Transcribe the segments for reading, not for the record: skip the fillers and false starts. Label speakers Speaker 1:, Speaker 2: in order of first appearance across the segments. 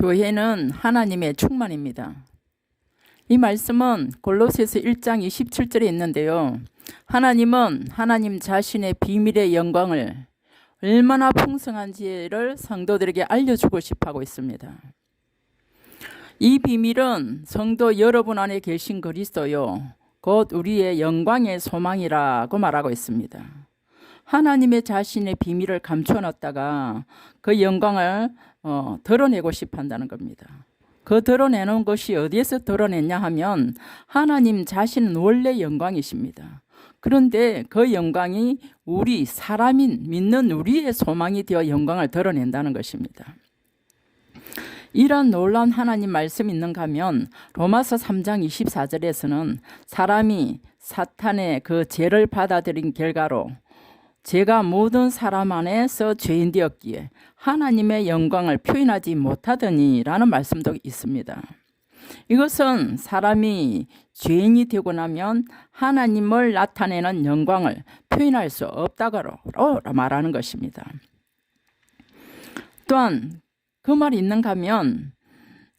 Speaker 1: 교회는 하나님의 충만입니다. 이 말씀은 골로새서 1장 27절에 있는데요. 하나님은 하나님 자신의 비밀의 영광을 얼마나 풍성한지를 성도들에게 알려주고 싶어 하고 있습니다. 이 비밀은 성도 여러분 안에 계신 그리스도요, 곧 우리의 영광의 소망이라고 말하고 있습니다. 하나님의 자신의 비밀을 감춰놨다가 그 영광을 드러내고 싶어 한다는 겁니다. 그 드러내는 것이 어디에서 드러냈냐 하면 하나님 자신은 원래 영광이십니다. 그런데 그 영광이 우리 사람인 믿는 우리의 소망이 되어 영광을 드러낸다는 것입니다. 이런 놀라운 하나님 말씀이 있는가 하면 로마서 3장 24절에서는 사람이 사탄의 그 죄를 받아들인 결과로 죄가 모든 사람 안에서 죄인 되었기에 하나님의 영광을 표현하지 못하더니 라는 말씀도 있습니다. 이것은 사람이 죄인이 되고 나면 하나님을 나타내는 영광을 표현할 수 없다고 말하는 것입니다. 또한 그 말이 있는가 하면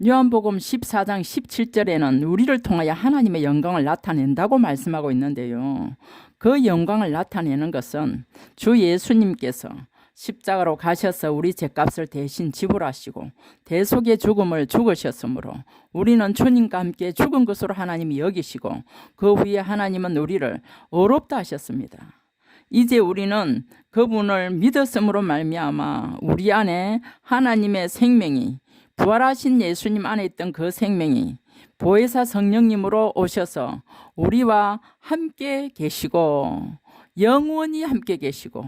Speaker 1: 요한복음 14장 17절에는 우리를 통하여 하나님의 영광을 나타낸다고 말씀하고 있는데요. 그 영광을 나타내는 것은 주 예수님께서 십자가로 가셔서 우리 죄값을 대신 지불하시고 대속의 죽음을 죽으셨으므로 우리는 주님과 함께 죽은 것으로 하나님이 여기시고 그 후에 하나님은 우리를 의롭다 하셨습니다. 이제 우리는 그분을 믿었음으로 말미암아 우리 안에 하나님의 생명이, 부활하신 예수님 안에 있던 그 생명이 보혜사 성령님으로 오셔서 우리와 함께 계시고 영원히 함께 계시고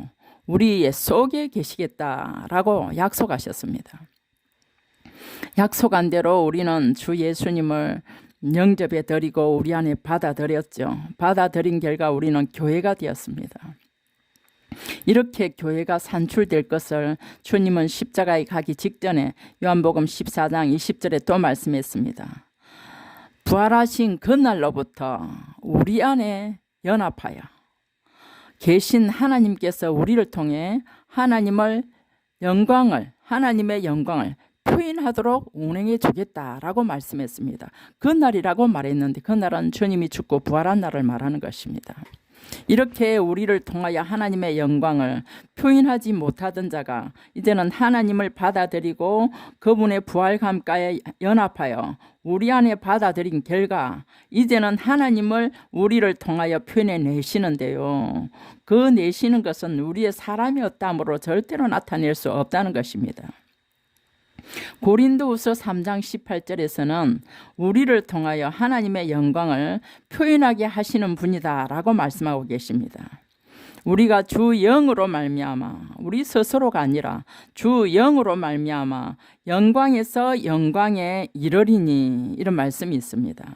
Speaker 1: 우리의 속에 계시겠다라고 약속하셨습니다. 약속한 대로 우리는 주 예수님을 영접해 드리고 우리 안에 받아들였죠. 받아들인 결과 우리는 교회가 되었습니다. 이렇게 교회가 산출될 것을 주님은 십자가에 가기 직전에 요한복음 14장 20절에 또 말씀했습니다. 부활하신 그날로부터 우리 안에 연합하여 계신 하나님께서 우리를 통해 하나님의 영광을 표현하도록 운행해 주겠다라고 말씀했습니다. 그날이라고 말했는데 그날은 주님이 죽고 부활한 날을 말하는 것입니다. 이렇게 우리를 통하여 하나님의 영광을 표현하지 못하던 자가 이제는 하나님을 받아들이고 그분의 부활감가에 연합하여 우리 안에 받아들인 결과 이제는 하나님을 우리를 통하여 표현해내시는데요. 그 내시는 것은 우리의 사람이었다므로 절대로 나타낼 수 없다는 것입니다. 고린도후서 3장 18절에서는 우리를 통하여 하나님의 영광을 표현하게 하시는 분이다 라고 말씀하고 계십니다. 우리가 주 영으로 말미암아, 우리 스스로가 아니라 주 영으로 말미암아 영광에서 영광에 이르리니, 이런 말씀이 있습니다.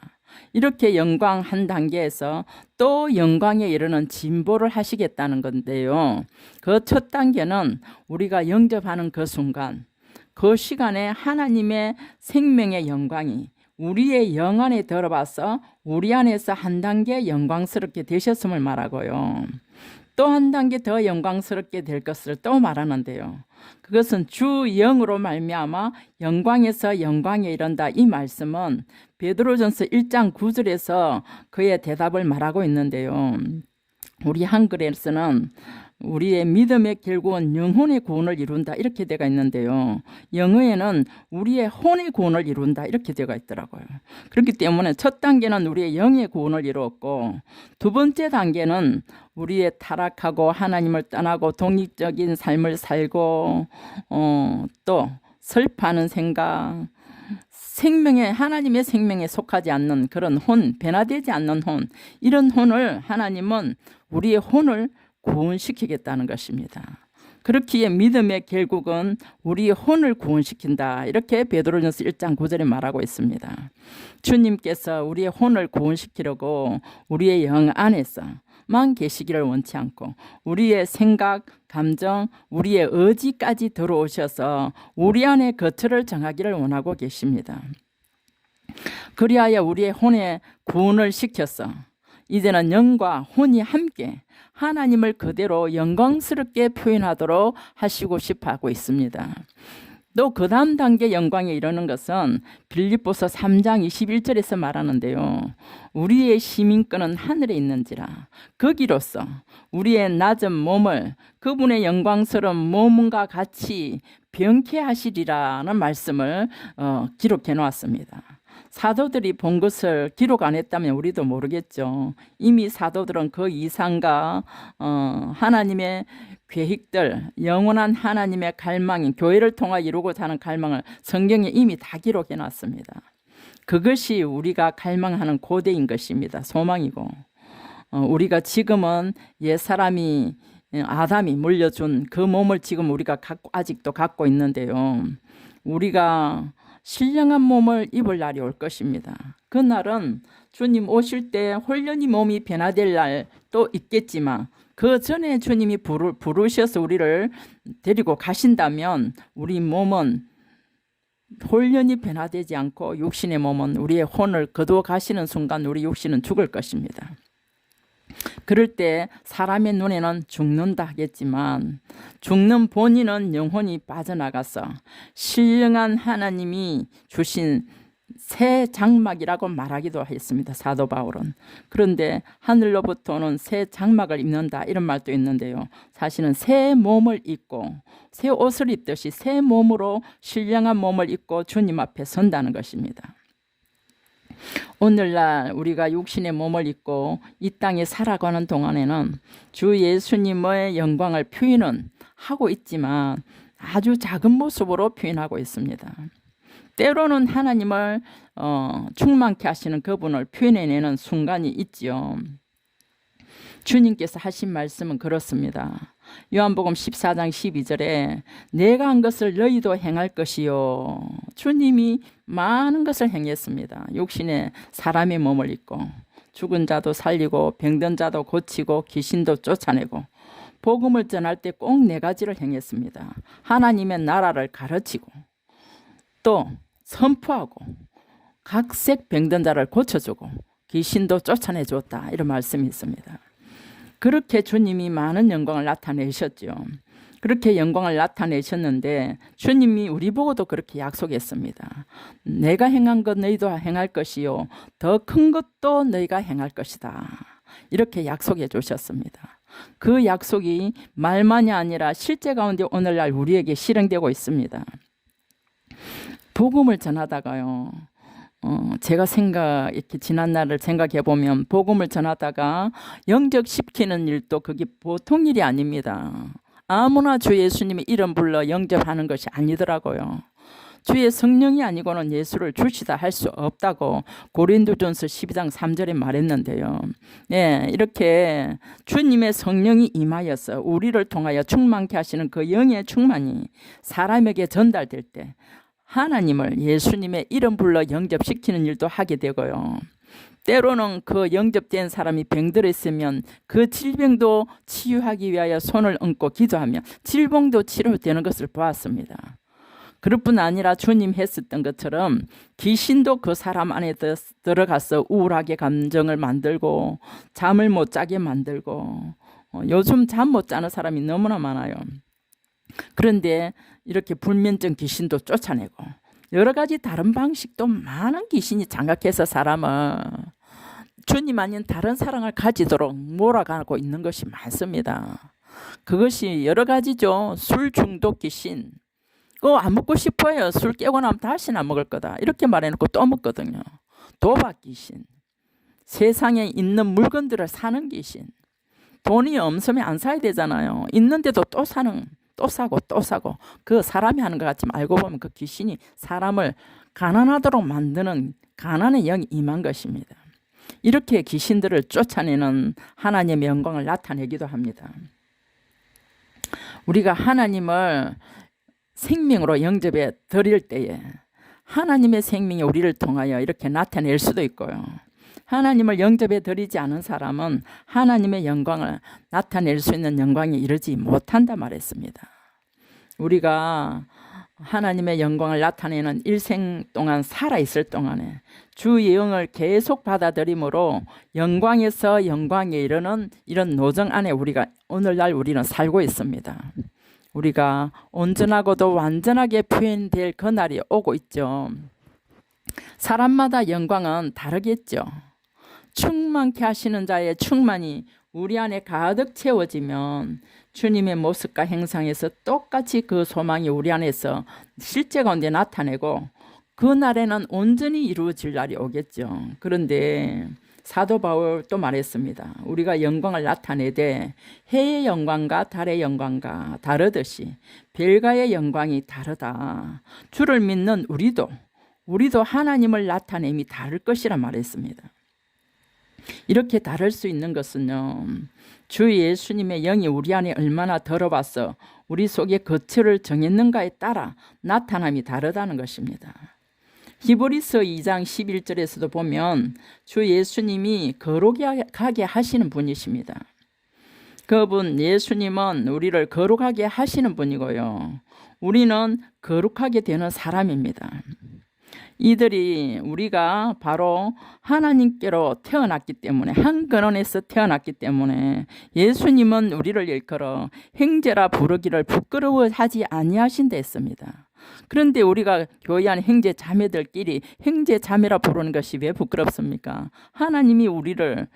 Speaker 1: 이렇게 영광 한 단계에서 또 영광에 이르는 진보를 하시겠다는 건데요. 그 첫 단계는 우리가 영접하는 그 순간, 그 시간에 하나님의 생명의 영광이 우리의 영 안에 들어와서 우리 안에서 한 단계 영광스럽게 되셨음을 말하고요. 또 한 단계 더 영광스럽게 될 것을 또 말하는데요. 그것은 주 영으로 말미암아 영광에서 영광에 이른다. 이 말씀은 베드로전서 1장 9절에서 그의 대답을 말하고 있는데요. 우리 한글에서는 우리의 믿음의 결국은 영혼의 구원을 이룬다 이렇게 되어 있는데요. 영어에는 우리의 혼의 구원을 이룬다 이렇게 되어 있더라고요. 그렇기 때문에 첫 단계는 우리의 영의 구원을 이루었고 두 번째 단계는 우리의 타락하고 하나님을 떠나고 독립적인 삶을 살고 또 슬퍼하는 생각, 하나님의 생명에 속하지 않는 그런 혼, 변화되지 않는 혼, 이런 혼을 하나님은 우리의 혼을 구원시키겠다는 것입니다. 그렇기에 믿음의 결국은 우리의 혼을 구원시킨다. 이렇게 베드로전서 1장 9절에 말하고 있습니다. 주님께서 우리의 혼을 구원시키려고 우리의 영 안에서만 계시기를 원치 않고 우리의 생각, 감정, 우리의 의지까지 들어오셔서 우리 안에 거처를 정하기를 원하고 계십니다. 그리하여 우리의 혼에 구원을 시켜서 이제는 영과 혼이 함께 하나님을 그대로 영광스럽게 표현하도록 하시고 싶어 하고 있습니다. 또 그 다음 단계 영광에 이르는 것은 빌립보서 3장 21절에서 말하는데요. 우리의 시민권은 하늘에 있는지라 거기로서 우리의 낮은 몸을 그분의 영광스러운 몸과 같이 병케하시리라는 말씀을 기록해 놓았습니다. 사도들이 본 것을 기록 안 했다면 우리도 모르겠죠. 이미 사도들은 그 이상과 하나님의 계획들, 영원한 하나님의 갈망인 교회를 통해 이루고자 하는 갈망을 성경에 이미 다 기록해 놨습니다. 그것이 우리가 갈망하는 고대인 것입니다. 소망이고 우리가 지금은 옛사람이 아담이 물려준 그 몸을 지금 우리가 아직도 갖고 있는데요. 우리가 신령한 몸을 입을 날이 올 것입니다. 그날은 주님 오실 때 홀연히 몸이 변화될 날도 있겠지만 그 전에 주님이 부르셔서 우리를 데리고 가신다면 우리 몸은 홀연히 변화되지 않고 육신의 몸은 우리의 혼을 거두어 가시는 순간 우리 육신은 죽을 것입니다. 그럴 때 사람의 눈에는 죽는다 하겠지만 죽는 본인은 영혼이 빠져나가서 신령한 하나님이 주신 새 장막이라고 말하기도 했습니다. 사도 바울은. 그런데 하늘로부터는 새 장막을 입는다 이런 말도 있는데요. 사실은 새 몸을 입고 새 옷을 입듯이 새 몸으로 신령한 몸을 입고 주님 앞에 선다는 것입니다. 오늘날 우리가 육신의 몸을 입고 이 땅에 살아가는 동안에는 주 예수님의 영광을 표현은 하고 있지만 아주 작은 모습으로 표현하고 있습니다. 때로는 하나님을 충만케 하시는 그분을 표현해내는 순간이 있지요. 주님께서 하신 말씀은 그렇습니다. 요한복음 14장 12절에 내가 한 것을 너희도 행할 것이요. 주님이 많은 것을 행했습니다. 육신에 사람의 몸을 입고 죽은 자도 살리고 병든 자도 고치고 귀신도 쫓아내고 복음을 전할 때 꼭 네 가지를 행했습니다. 하나님의 나라를 가르치고 또 선포하고 각색 병든 자를 고쳐주고 귀신도 쫓아내줬다 이런 말씀이 있습니다. 그렇게 주님이 많은 영광을 나타내셨죠. 그렇게 영광을 나타내셨는데 주님이 우리 보고도 그렇게 약속했습니다. 내가 행한 것 너희도 행할 것이요 더 큰 것도 너희가 행할 것이다. 이렇게 약속해 주셨습니다. 그 약속이 말만이 아니라 실제 가운데 오늘날 우리에게 실행되고 있습니다. 복음을 전하다가요. 제가 이렇게 지난 날을 생각해 보면 복음을 전하다가 영접시키는 일도 그게 보통 일이 아닙니다. 아무나 주 예수님의 이름 불러 영접하는 것이 아니더라고요. 주의 성령이 아니고는 예수를 주시다 할 수 없다고 고린도전서 12장 3절에 말했는데요. 네, 이렇게 주님의 성령이 임하여서 우리를 통하여 충만케 하시는 그 영의 충만이 사람에게 전달될 때 하나님을 예수님의 이름 불러 영접시키는 일도 하게 되고요. 때로는 그 영접된 사람이 병들어 있으면 그 질병도 치유하기 위하여 손을 얹고 기도하며 질병도 치료되는 것을 보았습니다. 그럴 뿐 아니라 주님 했었던 것처럼 귀신도 그 사람 안에 들어가서 우울하게 감정을 만들고 잠을 못 자게 만들고 요즘 잠 못 자는 사람이 너무나 많아요. 그런데 이렇게 불면증 귀신도 쫓아내고 여러 가지 다른 방식도 많은 귀신이 장악해서 사람을 주님 아닌 다른 사랑을 가지도록 몰아가고 있는 것이 많습니다. 그것이 여러 가지죠. 술 중독 귀신. 그거 안 먹고 싶어요. 술 깨고 나면 다시는 안 먹을 거다. 이렇게 말해놓고 또 먹거든요. 도박 귀신. 세상에 있는 물건들을 사는 귀신. 돈이 없으면 안 사야 되잖아요. 있는데도 또 사고 또 사고 그 사람이 하는 것 같지만 알고 보면 그 귀신이 사람을 가난하도록 만드는 가난의 영이 임한 것입니다. 이렇게 귀신들을 쫓아내는 하나님의 영광을 나타내기도 합니다. 우리가 하나님을 생명으로 영접해 드릴 때에 하나님의 생명이 우리를 통하여 이렇게 나타낼 수도 있고요. 하나님을 영접해 드리지 않은 사람은 하나님의 영광을 나타낼 수 있는 영광에 이르지 못한다 말했습니다. 우리가 하나님의 영광을 나타내는 일생 동안 살아있을 동안에 주의 영을 계속 받아들임으로 영광에서 영광에 이르는 이런 노정 안에 오늘날 우리는 살고 있습니다. 우리가 온전하고도 완전하게 표현될 그날이 오고 있죠. 사람마다 영광은 다르겠죠. 충만케 하시는 자의 충만이 우리 안에 가득 채워지면 주님의 모습과 행상에서 똑같이 그 소망이 우리 안에서 실제 가운데 나타내고 그날에는 온전히 이루어질 날이 오겠죠. 그런데 사도 바울도 말했습니다. 우리가 영광을 나타내되 해의 영광과 달의 영광과 다르듯이 별가의 영광이 다르다. 주를 믿는 우리도 하나님을 나타냄이 다를 것이라 말했습니다. 이렇게 다를 수 있는 것은요, 주 예수님의 영이 우리 안에 얼마나 들어와서 우리 속에 거처를 정했는가에 따라 나타남이 다르다는 것입니다. 히브리서 2장 11절에서도 보면 주 예수님이 거룩하게 하시는 분이십니다. 그분 예수님은 우리를 거룩하게 하시는 분이고요, 우리는 거룩하게 되는 사람입니다. 이들이 우리가 바로 하나님께로 태어났기 때문에, 한 근원에서 태어났기 때문에 예수님은 우리를 일컬어 형제라 부르기를 부끄러워하지 아니하신다 했습니다. 그런데 우리가 교회 안 형제 자매들끼리 형제 자매라 부르는 것이 왜 부끄럽습니까? 하나님이 우리를,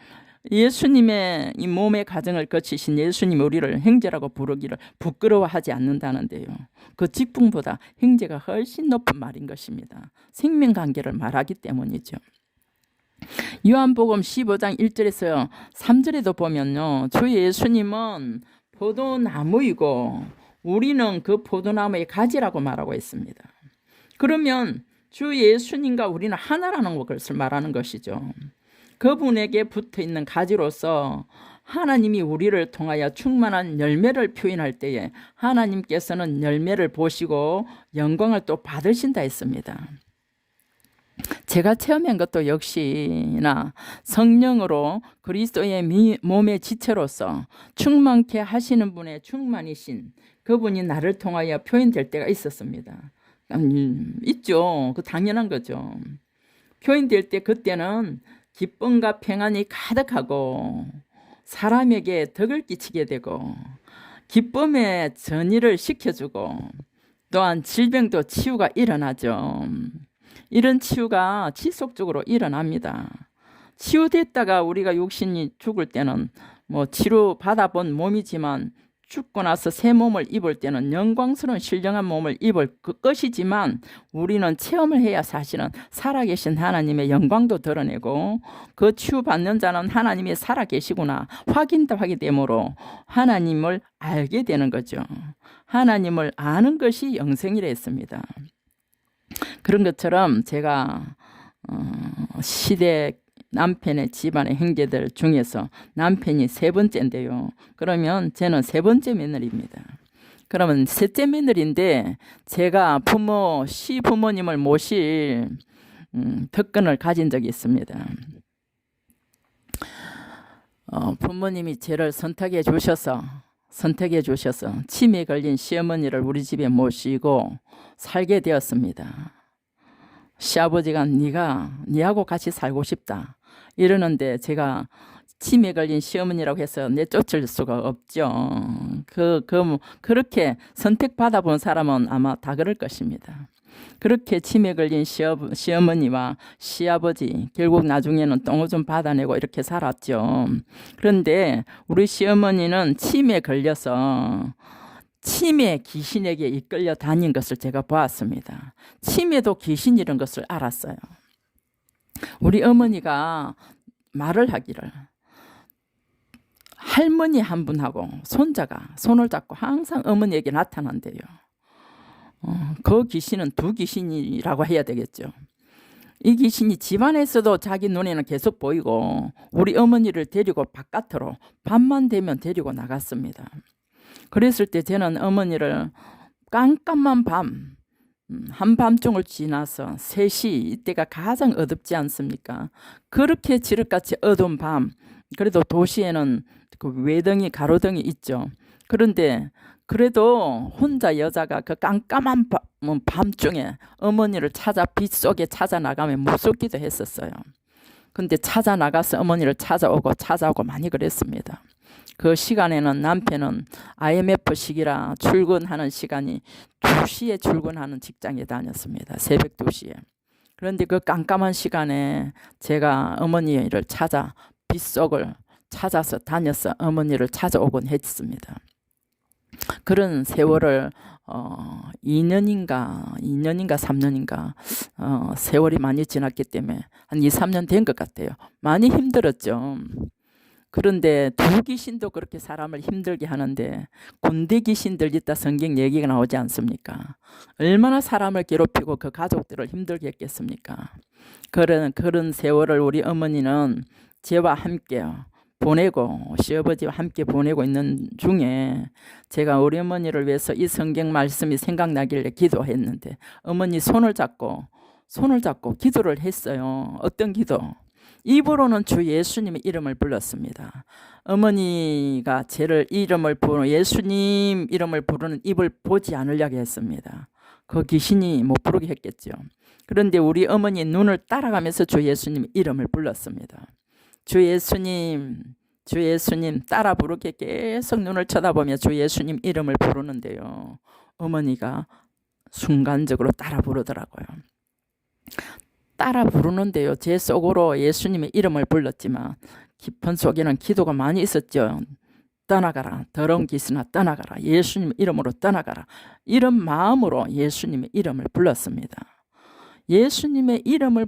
Speaker 1: 예수님의 이 몸의 가정을 거치신 예수님이 우리를 형제라고 부르기를 부끄러워하지 않는다는데요, 그 직분보다 형제가 훨씬 높은 말인 것입니다. 생명관계를 말하기 때문이죠. 요한복음 15장 1절에서 3절에도 보면요, 주 예수님은 포도나무이고 우리는 그 포도나무의 가지라고 말하고 있습니다. 그러면 주 예수님과 우리는 하나라는 것을 말하는 것이죠. 그분에게 붙어있는 가지로서 하나님이 우리를 통하여 충만한 열매를 표현할 때에 하나님께서는 열매를 보시고 영광을 또 받으신다 했습니다. 제가 체험한 것도 역시나 성령으로 그리스도의 몸의 지체로서 충만케 하시는 분의 충만이신 그분이 나를 통하여 표현될 때가 있었습니다. 있죠. 그 당연한 거죠. 표현될 때 그때는 기쁨과 평안이 가득하고 사람에게 덕을 끼치게 되고 기쁨의 전이를 시켜주고 또한 질병도 치유가 일어나죠. 이런 치유가 지속적으로 일어납니다. 치유됐다가 우리가 육신이 죽을 때는 뭐 치료 받아본 몸이지만 죽고 나서 새 몸을 입을 때는 영광스러운 신령한 몸을 입을 것이지만 우리는 체험을 해야 사실은 살아계신 하나님의 영광도 드러내고 그 치유받는 자는 하나님이 살아계시구나 확인도 하게 되므로 하나님을 알게 되는 거죠. 하나님을 아는 것이 영생이라 했습니다. 그런 것처럼 제가 시댁 남편의 집안의 형제들 중에서 남편이 세 번째인데요. 그러면 저는 세 번째 며느리입니다. 그러면 셋째 며느리인데 제가 시부모님을 모실 특권을 가진 적이 있습니다. 부모님이 저를 선택해 주셔서 치매에 걸린 시어머니를 우리 집에 모시고 살게 되었습니다. 시아버지가 니하고 같이 살고 싶다 이러는데 치매에 걸린 시어머니라고 해서 내쫓을 수가 없죠. 그렇게 선택받아 본 사람은 아마 다 그럴 것입니다. 그렇게 치매에 걸린 시어머니와 시아버지 결국 나중에는 똥을 좀 받아내고 이렇게 살았죠. 그런데 우리 시어머니는 치매에 걸려서 치매 귀신에게 이끌려 다닌 것을 제가 보았습니다. 치매도 귀신이라는 것을 알았어요. 우리 어머니가 말을 하기를 할머니 한 분하고 손자가 손을 잡고 항상 어머니에게 나타난대요. 그 귀신은 두 귀신이라고 해야 되겠죠. 이 귀신이 집안에서도 자기 눈에는 계속 보이고 우리 어머니를 데리고 바깥으로 밤만 되면 데리고 나갔습니다. 그랬을 때 저는 어머니를 깜깜한 밤, 한밤중을 지나서 3시 이때가 가장 어둡지 않습니까? 그렇게 지륵같이 어두운 밤, 그래도 도시에는 그 외등이 가로등이 있죠. 그런데 그래도 혼자 여자가 그 깜깜한 밤중에 어머니를 빛 속에 찾아 나가면 무섭기도 했었어요. 근데 찾아 나가서 어머니를 찾아오고 많이 그랬습니다. 그 시간에는 남편은 IMF 시기라 출근하는 시간이 2시에 출근하는 직장에 다녔습니다. 새벽 2시에. 그런데 그 깜깜한 시간에 제가 어머니를 찾아 빗속을 찾아서 다녀서 어머니를 찾아오곤 했습니다. 그런 세월을 2년인가 3년인가 세월이 많이 지났기 때문에 한 2, 3년 된 것 같아요. 많이 힘들었죠. 그런데 두 귀신도 그렇게 사람을 힘들게 하는데 군대 귀신들 있다 성경 얘기가 나오지 않습니까? 얼마나 사람을 괴롭히고 그 가족들을 힘들게 했겠습니까? 그런 세월을 우리 어머니는 저와 함께 보내고 시아버지와 함께 보내고 있는 중에 제가 우리 어머니를 위해서 이 성경 말씀이 생각나길래 기도했는데 어머니 손을 잡고 기도를 했어요. 어떤 기도? 입으로는 주 예수님의 이름을 불렀습니다. 어머니가 제를 이름을 부르는 예수님 이름을 부르는 입을 보지 않으려고 했습니다. 그 귀신이 못 부르게 했겠죠. 그런데 우리 어머니 눈을 따라가면서 주 예수님 이름을 불렀습니다. 주 예수님 따라 부르게 계속 눈을 쳐다보며 주 예수님 이름을 부르는데요. 어머니가 순간적으로 따라 부르더라고요. 따라 부르는데요. 제 속으로 예수님의 이름을 불렀지만 깊은 속에는 기도가 많이 있었죠. 떠나가라. 더러운 기스나 떠나가라. 예수님 이름으로 떠나가라. 이런 마음으로 예수님의 이름을 불렀습니다. 예수님의 이름을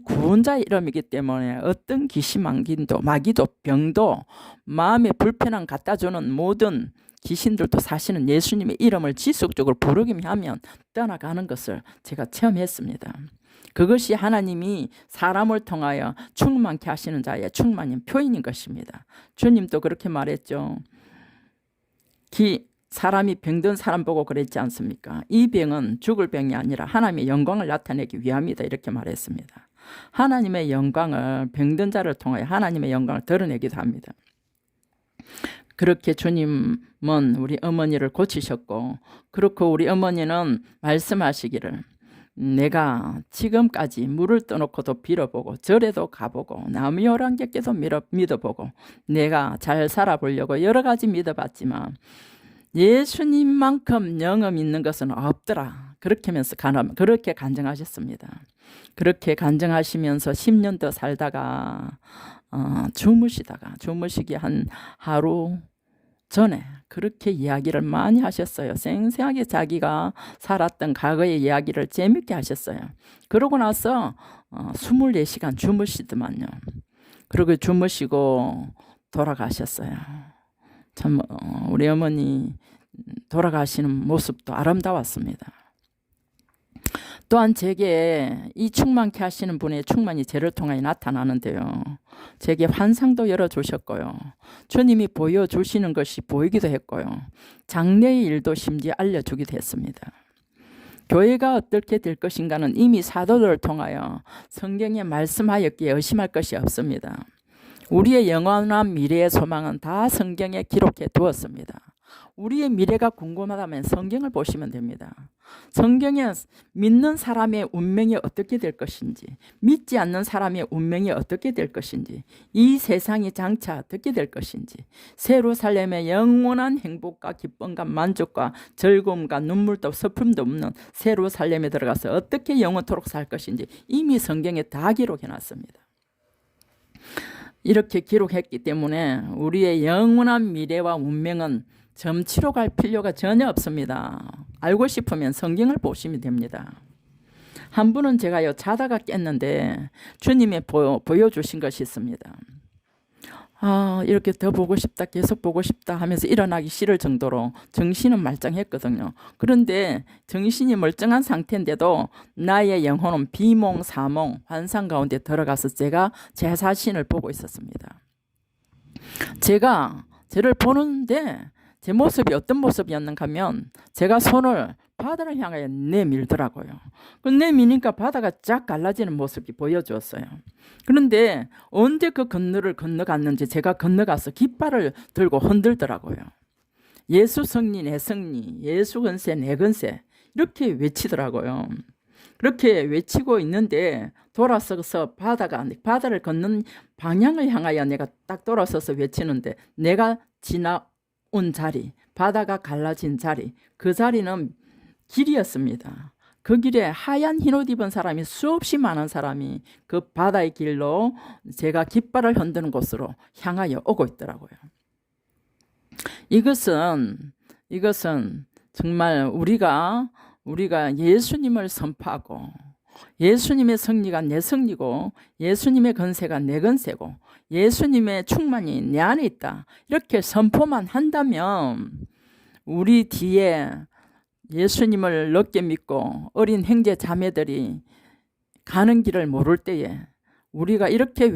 Speaker 1: 구원자의 이름이기 때문에 어떤 귀신 마귀도 병도 마음에 불편함 갖다 주는 모든 귀신들도 사실은 예수님의 이름을 지속적으로 부르기만 하면 떠나가는 것을 제가 체험했습니다. 그것이 하나님이 사람을 통하여 충만케 하시는 자의 충만인 표현인 것입니다. 주님도 그렇게 말했죠. 사람이 병든 사람 보고 그랬지 않습니까? 이 병은 죽을 병이 아니라 하나님의 영광을 나타내기 위함이다 이렇게 말했습니다. 하나님의 영광을 병든 자를 통하여 하나님의 영광을 드러내기도 합니다. 그렇게 주님은 우리 어머니를 고치셨고 그렇고 우리 어머니는 말씀하시기를 내가 지금까지 물을 떠놓고도 빌어보고 절에도 가보고 나무 열왕객께도 믿어보고 내가 잘 살아보려고 여러 가지 믿어봤지만 예수님만큼 영험 있는 것은 없더라. 그렇게 간증하셨습니다. 그렇게 간증하시면서 10년 더 살다가 주무시기 한 하루 전에 그렇게 이야기를 많이 하셨어요. 생생하게 자기가 살았던 과거의 이야기를 재밌게 하셨어요. 그러고 나서 24시간 주무시더만요. 그리고 주무시고 돌아가셨어요. 참 우리 어머니 돌아가시는 모습도 아름다웠습니다. 또한 제게 이 충만케 하시는 분의 충만이 저를 통하여 나타나는데요. 제게 환상도 열어주셨고요. 주님이 보여주시는 것이 보이기도 했고요. 장래의 일도 심지어 알려주기도 했습니다. 교회가 어떻게 될 것인가는 이미 사도들을 통하여 성경에 말씀하였기에 의심할 것이 없습니다. 우리의 영원한 미래의 소망은 다 성경에 기록해 두었습니다. 우리의 미래가 궁금하다면 성경을 보시면 됩니다. 성경에 믿는 사람의 운명이 어떻게 될 것인지, 믿지 않는 사람의 운명이 어떻게 될 것인지, 이 세상이 장차 어떻게 될 것인지, 예루살렘의 영원한 행복과 기쁨과 만족과 즐거움과 눈물도 슬픔도 없는 예루살렘에 들어가서 어떻게 영원토록 살 것인지 이미 성경에 다 기록해 놨습니다. 이렇게 기록했기 때문에 우리의 영원한 미래와 운명은 점치러 갈 필요가 전혀 없습니다. 알고 싶으면 성경을 보시면 됩니다. 한 분은 제가요 자다가 깼는데 주님이 보여주신 것이 있습니다. 이렇게 더 보고 싶다 계속 보고 싶다 하면서 일어나기 싫을 정도로 정신은 말짱했거든요. 그런데 정신이 멀쩡한 상태인데도 나의 영혼은 비몽 사몽 환상 가운데 들어가서 제가 제 자신을 보고 있었습니다. 제가 저를 보는데 제 모습이 어떤 모습이었는가 하면 제가 손을 바다를 향하여 내밀더라고요. 내미니까 바다가 쫙 갈라지는 모습이 보여주었어요. 그런데 언제 그 건너를 건너갔는지 제가 건너가서 깃발을 들고 흔들더라고요. 예수 승리 내 승리, 예수 건세 내 건세 이렇게 외치더라고요. 그렇게 외치고 있는데 돌아서서 바다를 걷는 방향을 향하여 내가 딱 돌아서서 외치는데 내가 지나온 자리, 바다가 갈라진 자리, 그 자리는 길이었습니다. 그 길에 하얀 흰옷 입은 사람이 수없이 많은 사람이 그 바다의 길로 제가 깃발을 흔드는 곳으로 향하여 오고 있더라고요. 이것은 정말 우리가 예수님을 선포하고 예수님의 승리가 내 승리고 예수님의 건세가 내 건세고 예수님의 충만이 내 안에 있다. 이렇게 선포만 한다면 우리 뒤에 예수님을 넓게 믿고 어린 형제 자매들이 가는 길을 모를 때에 우리가 이렇게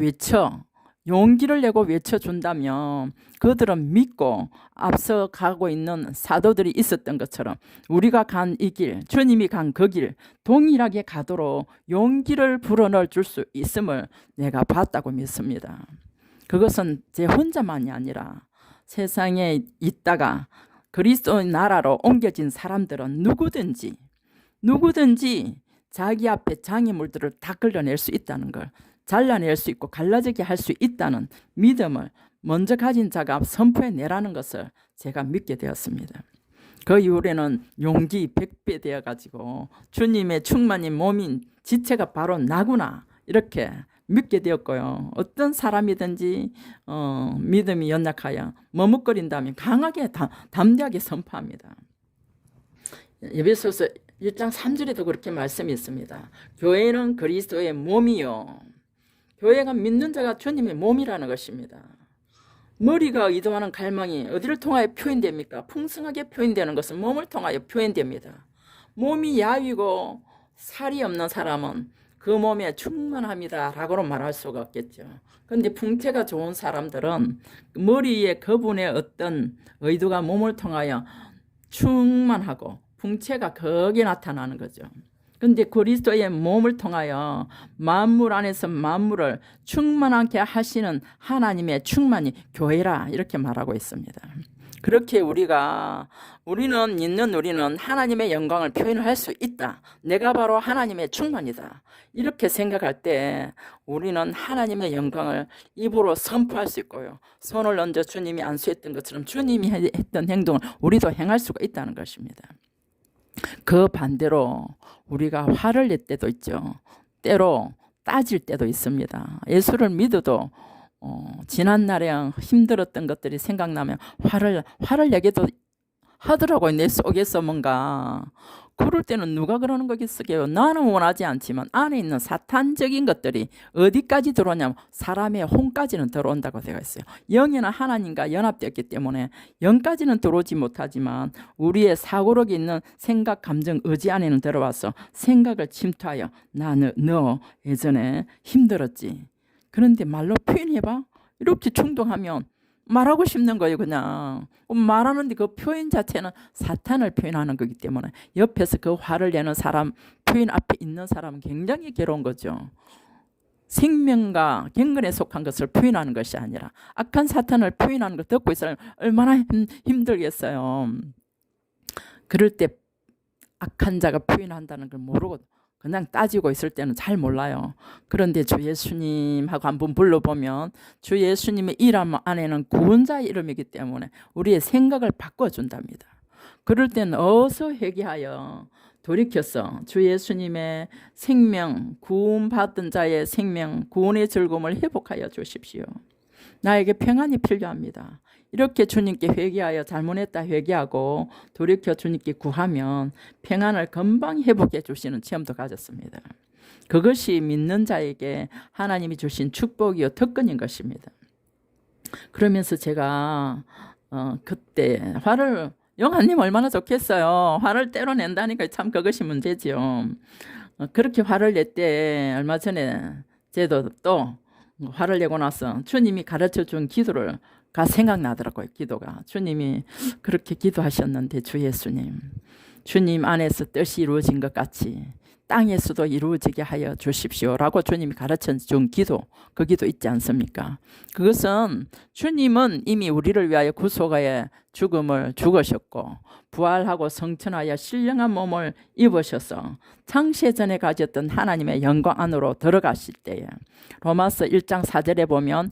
Speaker 1: 용기를 내고 외쳐준다면 그들은 믿고 앞서 가고 있는 사도들이 있었던 것처럼 우리가 간 이 길, 주님이 간 그 길 동일하게 가도록 용기를 불어넣어 줄 수 있음을 내가 봤다고 믿습니다. 그것은 제 혼자만이 아니라 세상에 있다가 그리스도의 나라로 옮겨진 사람들은 누구든지 자기 앞에 장애물들을 다 걸러낼 수 있다는 걸, 잘라낼 수 있고 갈라지게 할 수 있다는 믿음을 먼저 가진 자가 선포해내라는 것을 제가 믿게 되었습니다. 그 이후에는 용기 100배 되어가지고 주님의 충만인 몸인 지체가 바로 나구나 이렇게 믿게 되었고요. 어떤 사람이든지 믿음이 연약하여 머뭇거린다면 강하게 담대하게 선포합니다. 에베소서 1장 3절에도 그렇게 말씀이 있습니다. 교회는 그리스도의 몸이요. 교회가 믿는 자가 주님의 몸이라는 것입니다. 머리가 의도하는 갈망이 어디를 통하여 표현됩니까? 풍성하게 표현되는 것은 몸을 통하여 표현됩니다. 몸이 야위고 살이 없는 사람은 그 몸에 충만합니다 라고는 말할 수가 없겠죠. 그런데 풍채가 좋은 사람들은 머리의 그분의 어떤 의도가 몸을 통하여 충만하고 풍채가 거기에 나타나는 거죠. 그런데 그리스도의 몸을 통하여 만물 안에서 만물을 충만하게 하시는 하나님의 충만이 교회라 이렇게 말하고 있습니다. 그렇게 우리는 하나님의 영광을 표현할 수 있다. 내가 바로 하나님의 충만이다. 이렇게 생각할 때 우리는 하나님의 영광을 입으로 선포할 수 있고요. 손을 얹어 주님이 안수했던 것처럼 주님이 했던 행동을 우리도 행할 수가 있다는 것입니다. 그 반대로 우리가 화를 낼 때도 있죠. 때로 따질 때도 있습니다. 예수를 믿어도 지난날에 힘들었던 것들이 생각나면 화를 내기도 하더라고요. 내 속에서 뭔가. 그럴 때는 누가 그러는 거겠어요? 나는 원하지 않지만 안에 있는 사탄적인 것들이 어디까지 들어오냐면 사람의 혼까지는 들어온다고 되어 있어요. 영에는 하나님과 연합되었기 때문에 영까지는 들어오지 못하지만 우리의 사고력이 있는 생각, 감정, 의지 안에는 들어와서 생각을 침투하여 너 예전에 힘들었지. 그런데 말로 표현해봐. 이렇게 충동하면 말하고 싶는 거예요. 그냥 말하는데 그 표현 자체는 사탄을 표현하는 거기 때문에 옆에서 그 화를 내는 사람, 표현 앞에 있는 사람은 굉장히 괴로운 거죠. 생명과 경건에 속한 것을 표현하는 것이 아니라 악한 사탄을 표현하는 걸 듣고 있으면 얼마나 힘들겠어요. 그럴 때 악한 자가 표현한다는 걸 모르고 그냥 따지고 있을 때는 잘 몰라요. 그런데 주 예수님하고 한번 불러보면 주 예수님의 이름 안에는 구원자의 이름이기 때문에 우리의 생각을 바꿔준답니다. 그럴 때는 어서 회개하여 돌이켜서 주 예수님의 생명, 구원받은 자의 생명, 구원의 즐거움을 회복하여 주십시오. 나에게 평안이 필요합니다. 이렇게 주님께 회개하여 잘못했다 회개하고 돌이켜 주님께 구하면 평안을 금방 회복해 주시는 체험도 가졌습니다. 그것이 믿는 자에게 하나님이 주신 축복이요 특권인 것입니다. 그러면서 제가 그때 영아님 얼마나 좋겠어요. 화를 때려낸다니까 참 그것이 문제죠. 그렇게 화를 낼 때 얼마 전에 제도 또 화를 내고 나서 주님이 가르쳐 준 기도를 생각나더라고요. 기도가 주님이 그렇게 기도하셨는데 주 예수님 주님 안에서 뜻이 이루어진 것 같이 땅에서도 이루어지게 하여 주십시오라고 주님이 가르쳐 준 기도, 그 기도 있지 않습니까? 그것은 주님은 이미 우리를 위하여 구속의 죽음을 죽으셨고 부활하고 성천하여 신령한 몸을 입으셔서 창세 전에 가졌던 하나님의 영광 안으로 들어가실 때에 로마서 1장 4절에 보면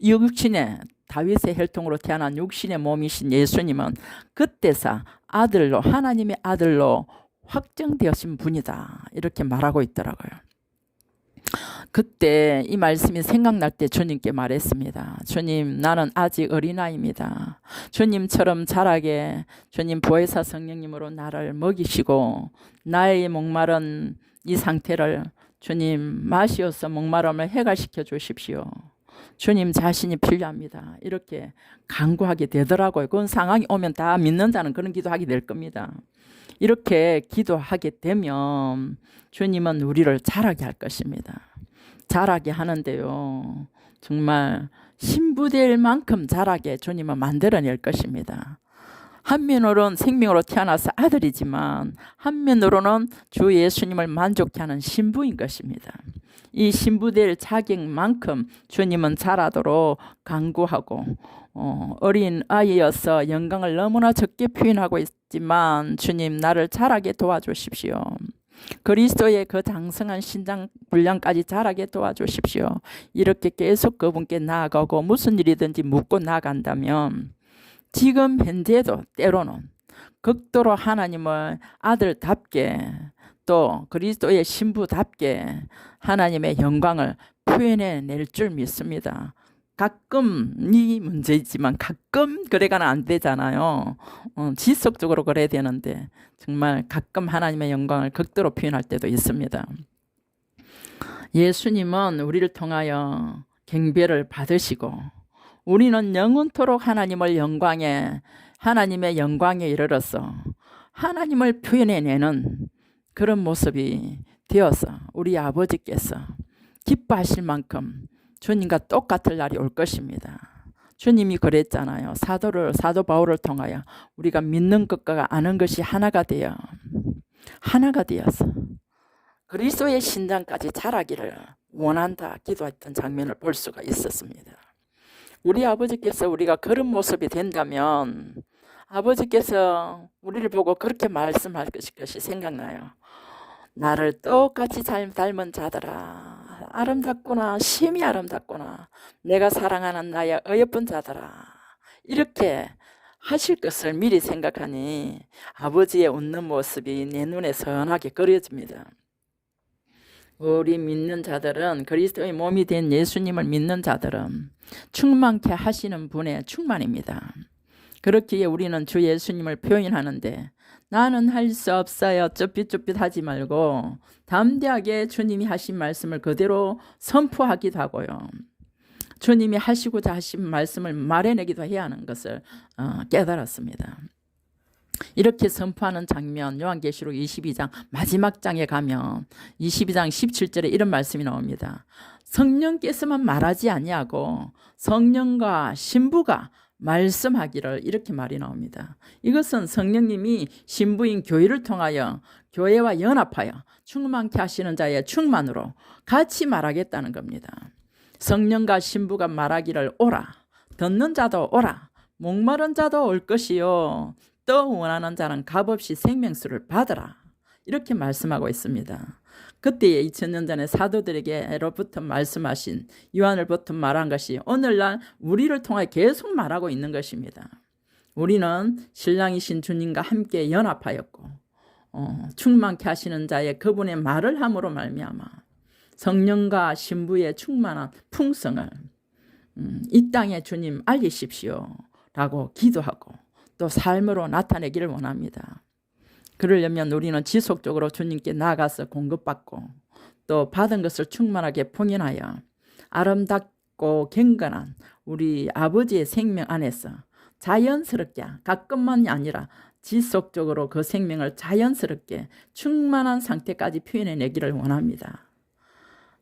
Speaker 1: 육신의 다윗의 혈통으로 태어난 육신의 몸이신 예수님은 그때서 아들로, 하나님의 아들로 확정되어진 분이다, 이렇게 말하고 있더라고요. 그때 이 말씀이 생각날 때 주님께 말했습니다. 주님, 나는 아직 어린아이입니다. 주님처럼 자라게 주님 보혜사 성령님으로 나를 먹이시고 나의 목마른 이 상태를 주님 마시어서 목마름을 해결시켜 주십시오. 주님 자신이 필요합니다. 이렇게 간구하게 되더라고요. 그건 상황이 오면 다 믿는 자는 그런 기도하게 될 겁니다. 이렇게 기도하게 되면 주님은 우리를 자라게 할 것입니다. 자라게 하는데요, 정말 신부될 만큼 자라게 주님은 만들어낼 것입니다. 한면으로는 생명으로 태어나서 아들이지만 한면으로는 주 예수님을 만족케 하는 신부인 것입니다. 이 신부될 자격만큼 주님은 자라도록 간구하고 어린 아이여서 영광을 너무나 적게 표현하고 있지만 주님, 나를 자라게 도와주십시오. 그리스도의 그 장성한 신장 분량까지 자라게 도와주십시오. 이렇게 계속 그분께 나아가고 무슨 일이든지 묻고 나간다면 지금 현재도 때로는 극도로 하나님을 아들답게 또 그리스도의 신부답게 하나님의 영광을 표현해낼 줄 믿습니다. 가끔이 문제이지만 가끔 그래가는 안 되잖아요. 지속적으로 그래야 되는데 정말 가끔 하나님의 영광을 극도로 표현할 때도 있습니다. 예수님은 우리를 통하여 경배를 받으시고 우리는 영원토록 하나님의 영광에 이르러서 하나님을 표현해내는 그런 모습이 되어서 우리 아버지께서 기뻐하실 만큼 주님과 똑같을 날이 올 것입니다. 주님이 그랬잖아요. 사도 바울을 통하여 우리가 믿는 것과 아는 것이 하나가 되어서 그리스도의 신장까지 자라기를 원한다 기도했던 장면을 볼 수가 있었습니다. 우리 아버지께서 우리가 그런 모습이 된다면 아버지께서 우리를 보고 그렇게 말씀할 것이 생각나요. 나를 똑같이 닮은 자들아, 아름답구나, 심히 아름답구나, 내가 사랑하는 나의 어여쁜 자들아, 이렇게 하실 것을 미리 생각하니 아버지의 웃는 모습이 내 눈에 선하게 그려집니다. 우리 믿는 자들은, 그리스도의 몸이 된 예수님을 믿는 자들은 충만케 하시는 분의 충만입니다. 그렇기에 우리는 주 예수님을 표현하는데 나는 할 수 없어요 쭈삣쭈삣하지 말고 담대하게 주님이 하신 말씀을 그대로 선포하기도 하고요. 주님이 하시고자 하신 말씀을 말해내기도 해야 하는 것을 깨달았습니다. 이렇게 선포하는 장면, 요한계시록 22장 마지막 장에 가면 22장 17절에 이런 말씀이 나옵니다. 성령께서만 말하지 아니하고 성령과 신부가 말씀하기를, 이렇게 말이 나옵니다. 이것은 성령님이 신부인 교회를 통하여 교회와 연합하여 충만케 하시는 자의 충만으로 같이 말하겠다는 겁니다. 성령과 신부가 말하기를 오라, 듣는 자도 오라, 목마른 자도 올 것이요, 또 원하는 자는 값없이 생명수를 받으라, 이렇게 말씀하고 있습니다. 그때 2000년 전에 사도들에게로부터 말씀하신, 요한을부터 말한 것이 오늘날 우리를 통해 계속 말하고 있는 것입니다. 우리는 신랑이신 주님과 함께 연합하였고 충만케 하시는 자의 그분의 말을 함으로 말미암아 성령과 신부의 충만한 풍성을 이 땅에 주님 알리십시오 라고 기도하고 또 삶으로 나타내기를 원합니다. 그러려면 우리는 지속적으로 주님께 나아가서 공급받고 또 받은 것을 충만하게 봉인하여 아름답고 경건한 우리 아버지의 생명 안에서 자연스럽게, 가끔만이 아니라 지속적으로 그 생명을 자연스럽게 충만한 상태까지 표현해내기를 원합니다.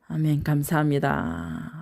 Speaker 1: 아멘. 감사합니다.